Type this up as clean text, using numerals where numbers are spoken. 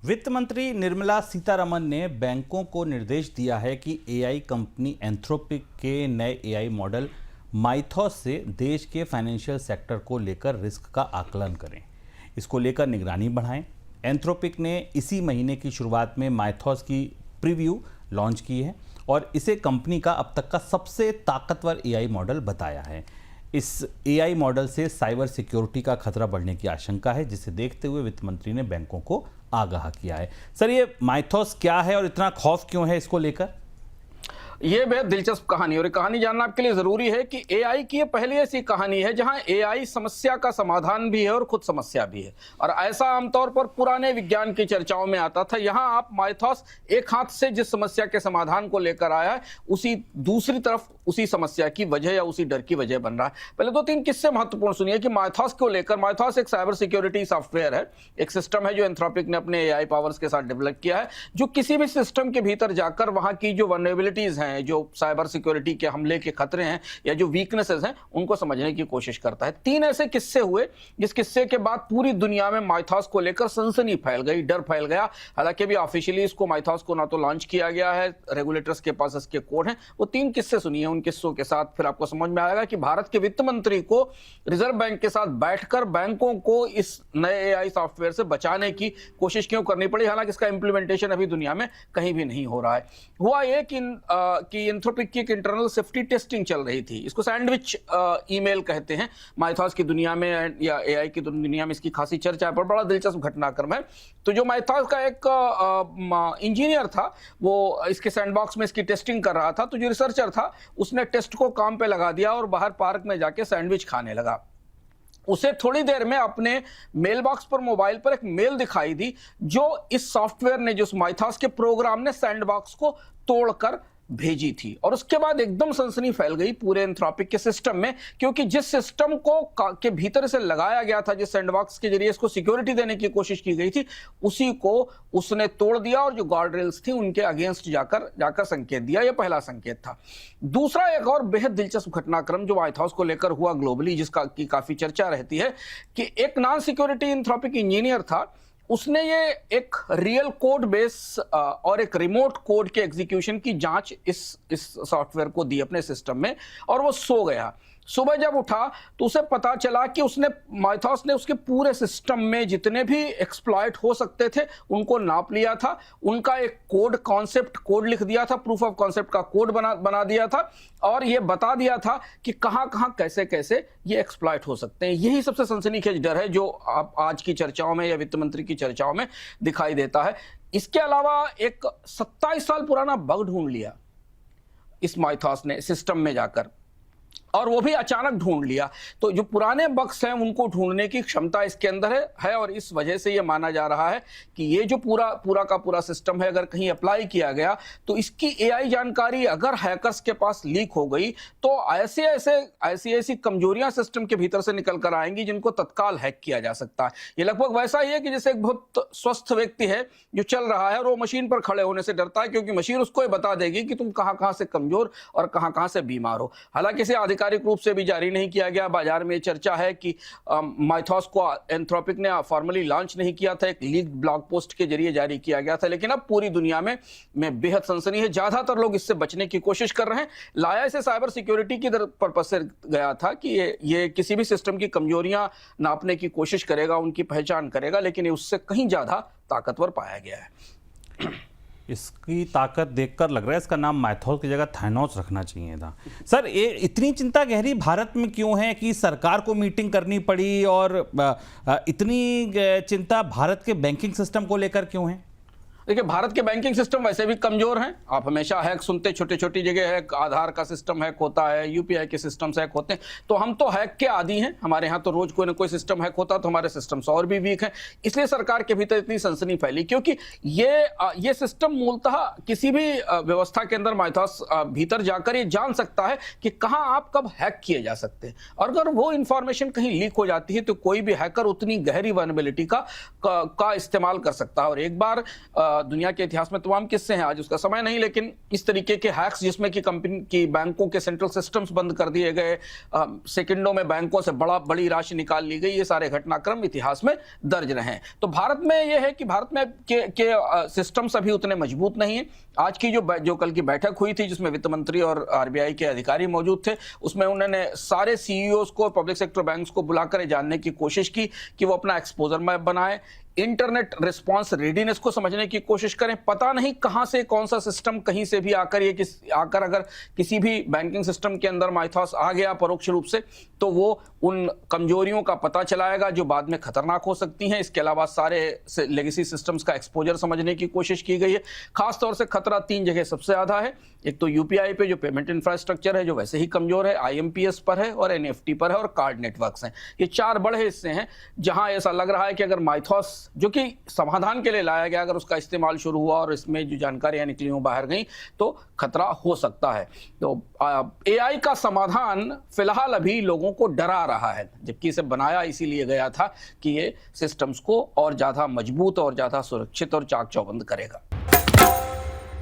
वित्त मंत्री निर्मला सीतारमण ने बैंकों को निर्देश दिया है कि एआई कंपनी एंथ्रोपिक के नए एआई मॉडल माइथॉस से देश के फाइनेंशियल सेक्टर को लेकर रिस्क का आकलन करें। इसको लेकर निगरानी बढ़ाएं। एंथ्रोपिक ने इसी महीने की शुरुआत में माइथॉस की प्रीव्यू लॉन्च की है और इसे कंपनी का अब तक का सबसे ताकतवर एआई मॉडल बताया है। इस एआई मॉडल से साइबर सिक्योरिटी का खतरा बढ़ने की आशंका है, जिसे देखते हुए वित्त मंत्री ने बैंकों को आगाह किया है। सर, ये माइथॉस क्या है और इतना खौफ क्यों है इसको लेकर? ये बेहद दिलचस्प कहानी और ये कहानी जानना आपके लिए जरूरी है कि एआई की ये पहली ऐसी कहानी है जहां एआई समस्या का समाधान भी है और खुद समस्या भी है। और ऐसा आमतौर पर पुराने विज्ञान की चर्चाओं में आता था। यहां आप माइथॉस एक हाथ से जिस समस्या के समाधान को लेकर आया है, उसी दूसरी तरफ उसी समस्या की वजह या उसी डर की वजह बन रहा है। पहले दो तीन किस्से महत्वपूर्ण सुनिए कि माइथॉस को लेकर। माइथॉस एक साइबर सिक्योरिटी सॉफ्टवेयर है, एक सिस्टम है जो एंथ्रोपिक ने अपने एआई पावर्स के साथ डेवलप किया है, जो किसी भी सिस्टम के भीतर जाकर वहां की जो वल्नरेबिलिटीज हैं, जो साइबर सिक्योरिटी के हमले के खतरे हैं या जो वीकनेसेस हैं, उनको समझने की कोशिश करता है। तीन ऐसे किस्से हुए जिस किस्से के बाद पूरी दुनिया में माइथॉस को लेकर सनसनी फैल गई, डर फैल गया। हालांकि भी ऑफिशियली इसको माइथॉस को ना तो लॉन्च किया गया है, रेगुलेटर्स के पास इसके कोड हैं। वो तीन किस्से सुनिए, उन किस्सों के साथ फिर आपको समझ में आएगा कि भारत के वित्त मंत्री को रिजर्व बैंक के साथ बैठकर बैंकों को इस नए एआई सॉफ्टवेयर से बचाने की कोशिश क्यों करनी पड़ी। हालांकि इसका इंप्लीमेंटेशन अभी दुनिया में कहीं भी नहीं हो रहा है। हुआ ये कि एंथ्रोपिक की एक इंटरनल सेफ्टी टेस्टिंग चल रही थी। इसको सैंडविच ईमेल कहते हैं। माइथॉस की दुनिया में या एआई की दुनिया में इसकी खासी चर्चा है, पर बड़ा दिलचस्प घटनाक्रम है। तो जो माइथॉस का एक इंजीनियर था, वो इसके सैंडबॉक्स में इसकी टेस्टिंग कर रहा था। तो जो रिसर्चर था, उसने टेस्ट को काम पे लगा दिया और बाहर पार्क में जाके सैंडविच खाने लगा। उसे थोड़ी देर में अपने मेल बॉक्स पर, मोबाइल पर एक मेल दिखाई दी, जो इस सॉफ्टवेयर ने, जो माइथॉस के प्रोग्राम ने सैंडबॉक्स को तोड़कर भेजी थी। और उसके बाद एकदम सनसनी फैल गई पूरे एंथ्रोपिक के सिस्टम में, क्योंकि जिस सिस्टम को के भीतर से लगाया गया था, जिस सैंडबॉक्स के जरिए इसको सिक्योरिटी देने की कोशिश की गई थी, उसी को उसने तोड़ दिया और जो गार्ड रेल्स थी उनके अगेंस्ट जाकर संकेत दिया। यह पहला संकेत था। दूसरा एक और बेहद दिलचस्प घटनाक्रम जो माइथॉस को लेकर हुआ ग्लोबली, जिसका की काफी चर्चा रहती है, कि एक नॉन सिक्योरिटी एंथ्रोपिक इंजीनियर था। उसने ये एक रियल कोड बेस और एक रिमोट कोड के एग्जीक्यूशन की जांच इस सॉफ्टवेयर को दी अपने सिस्टम में, और वो सो गया। सुबह जब उठा तो उसे पता चला कि माइथॉस ने उसके पूरे सिस्टम में जितने भी एक्सप्लॉइट हो सकते थे उनको नाप लिया था, उनका एक कॉन्सेप्ट कोड लिख दिया था, प्रूफ ऑफ कॉन्सेप्ट का कोड बना दिया था, और ये बता दिया था कि कहां कैसे कैसे ये एक्सप्लॉइट हो सकते हैं। यही सबसे सनसनीखेज डर है जो आज की चर्चाओं में या वित्त मंत्री की चर्चाओं में दिखाई देता है। इसके अलावा एक 27 साल पुराना बग ढूंढ लिया इस माइथॉस ने सिस्टम में जाकर, और वो भी अचानक ढूंढ लिया। तो जो पुराने बग्स हैं उनको ढूंढने की क्षमता इसके अंदर है और इस वजह से ये माना जा रहा है कि ये जो पूरा का पूरा सिस्टम है, अगर कहीं अप्लाई किया गया तो इसकी एआई जानकारी अगर हैकर्स के पास लीक हो गई तो ऐसी कमजोरियां सिस्टम के भीतर से निकल कर आएंगी जिनको तत्काल हैक किया जा सकता है। ये लगभग वैसा ही है कि जैसे एक बहुत स्वस्थ व्यक्ति है जो चल रहा है और वो मशीन पर खड़े होने से डरता है, क्योंकि मशीन उसको बता देगी कि तुम कहां से कमजोर और कहां से बीमार हो। हालांकि इसे आधिकारिक रूप से भी जारी नहीं किया गया। बाजार में चर्चा है कि माइथॉस को एंथ्रोपिक ने फॉर्मली लॉन्च नहीं किया था, एक लीक्ड ब्लॉग पोस्ट के जरिए जारी किया गया था, लेकिन अब पूरी दुनिया में बेहद सनसनी है। ज्यादातर लोग इससे बचने की कोशिश कर रहे हैं। लाया इसे साइबर सिक्योरिटी की पर्पज से गया था कि ये किसी भी सिस्टम की कमजोरियां नापने की कोशिश करेगा, उनकी पहचान करेगा, लेकिन ये उससे कहीं ज्यादा ताकतवर पाया गया है। इसकी ताकत देखकर लग रहा है इसका नाम माइथॉस की जगह थानोस रखना चाहिए था। सर, ये इतनी चिंता गहरी भारत में क्यों है कि सरकार को मीटिंग करनी पड़ी, और इतनी चिंता भारत के बैंकिंग सिस्टम को लेकर क्यों है? देखिए, भारत के बैंकिंग सिस्टम वैसे भी कमजोर हैं। आप हमेशा हैक सुनते, छोटी जगह हैक, आधार का सिस्टम हैक होता है, यूपीआई के सिस्टम हैक होते हैं। तो हम तो हैक के आदी हैं। हमारे यहाँ तो रोज कोई ना कोई सिस्टम हैक होता, तो हमारे सिस्टम्स और भी वीक हैं। इसलिए सरकार के भीतर इतनी सनसनी फैली, क्योंकि ये सिस्टम मूलतः किसी भी व्यवस्था के अंदर माइथॉस भीतर जाकर ये जान सकता है कि कहाँ आप कब हैक किए जा सकते हैं, और अगर वो इंफॉर्मेशन कहीं लीक हो जाती है तो कोई भी हैकर उतनी गहरी वल्नरेबिलिटी का इस्तेमाल कर सकता है। और एक बार दुनिया के इतिहास में तमाम किस्से हैं, आज उसका समय नहीं, लेकिन इस तरीके के हैक्स जिसमें कि कंपनी की बैंकों के सेंट्रल सिस्टम्स बंद कर दिए गए, सेकंडों में बैंकों से बड़ी राशि निकाल ली गई, ये सारे घटनाक्रम इतिहास में दर्ज रहे हैं। तो भारत में ये है कि भारत में के सिस्टम्स अभी उतने मजबूत नहीं है। आज की जो कल की बैठक हुई थी जिसमें वित्त मंत्री और आरबीआई के अधिकारी मौजूद थे, उसमें उन्होंने सारे सीईओज को, पब्लिक सेक्टर बैंक्स को बुलाकर जानने की कोशिश की कि वो अपना एक्सपोजर मैप बनाए, इंटरनेट रिस्पांस रेडीनेस को समझने की कोशिश करें। पता नहीं कहां से कौन सा सिस्टम कहीं से भी आकर अगर किसी भी बैंकिंग सिस्टम के अंदर माइथॉस आ गया परोक्ष रूप से, तो वो उन कमजोरियों का पता चलाएगा जो बाद में खतरनाक हो सकती हैं। इसके अलावा सारे लेगेसी सिस्टम्स का एक्सपोजर समझने की कोशिश की गई है। खासतौर से खतरा 3 जगह सबसे ज्यादा है। एक तो यूपीआई पे जो पेमेंट इंफ्रास्ट्रक्चर है जो वैसे ही कमजोर है, आईएमपीएस पर है और एनईएफटी पर है और कार्ड नेटवर्क्स हैं। ये 4 बड़े हिस्से हैं जहां ऐसा लग रहा है कि अगर माइथॉस, जो कि समाधान के लिए लाया गया, अगर उसका इस्तेमाल शुरू हुआ और इसमें जो जानकारियां निकली हो बाहर गई तो खतरा हो सकता है। तो एआई का समाधान फिलहाल अभी लोगों को डरा रहा है, जबकि इसे बनाया इसीलिए गया था कि ये सिस्टम्स को और ज्यादा मजबूत और ज्यादा सुरक्षित और चाक चौबंद करेगा।